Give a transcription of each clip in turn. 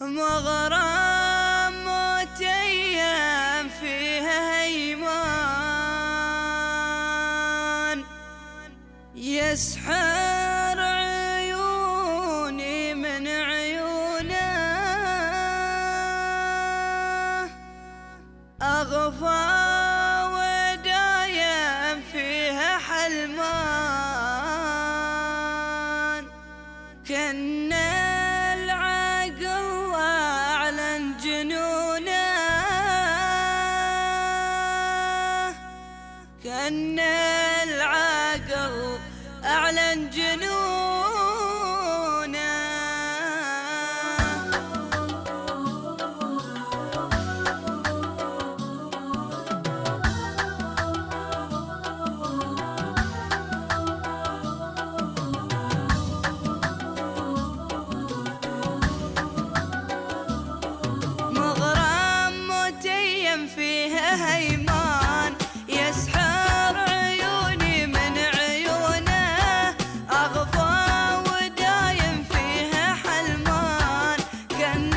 مغرم متيم فيها هيمان يسحر عيوني من عيونه أغفى ودايم فيها حلمان كن العقل أعلن جنونه كن العقل أعلن جنونه فيها هيمان يسحر عيوني من عيونه أغفى ودايم فيها حلمان كن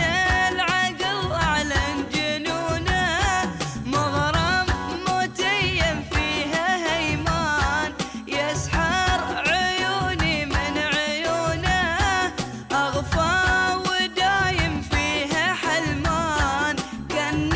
العقل أعلن جنونه مغرم متيم فيها هيمان يسحر عيوني من عيونه أغفى ودايم فيها حلمان كن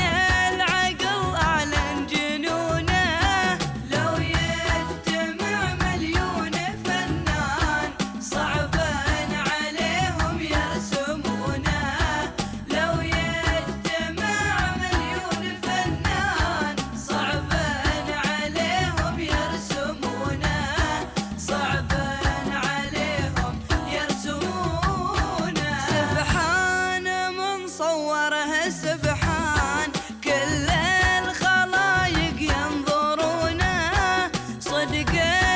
سبحان كل الخلايق ينظرونه صدق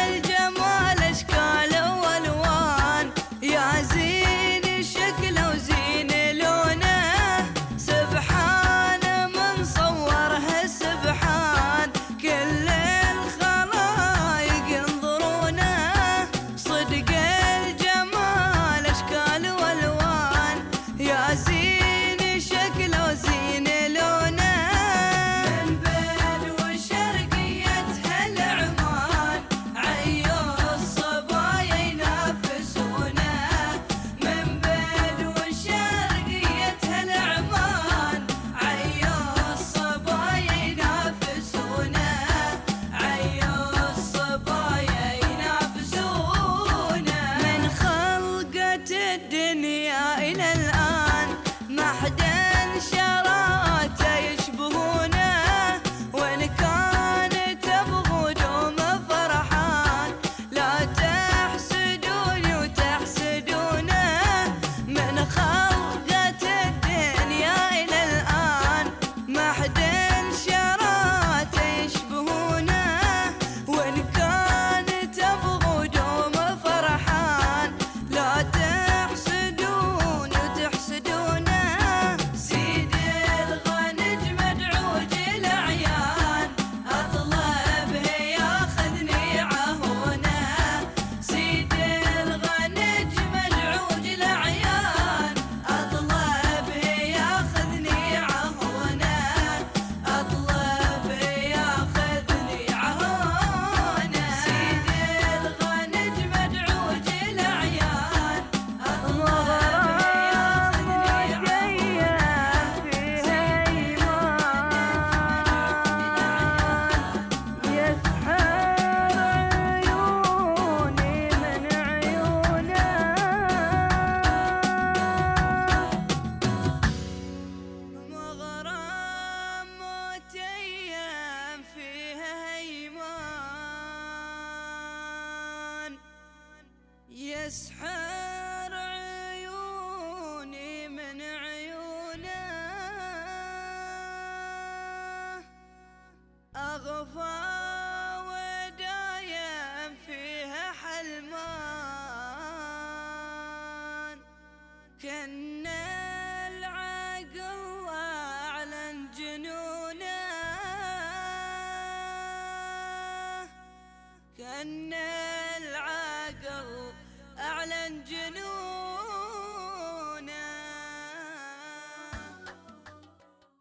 الجمال اشكال والوان يا زين شكله وزين لونه سبحان من صورها سبحان كل الخلايق ينظرونه صدق الجمال اشكال والوان يا زين شكله وزين لونه من بدو شرقيتها العمان عيو الصبايا ينافسونه من بدو شرقيتها العمان عيو الصبايا ينافسونه عيو الصبايا ينافسونه من خلقة الدنيا إلى الآن ما حدا شراته يشبهونه وإن كان تبغوا دوم فرحان لا تحسدوني وتحسدونه من خلقة الدنيا إلى الآن ما حدا شراته يشبهونه وإن كان تبغوا دوم فرحان لا تحسدوني وتحسدونه يسحر عيوني من عيونه أغفى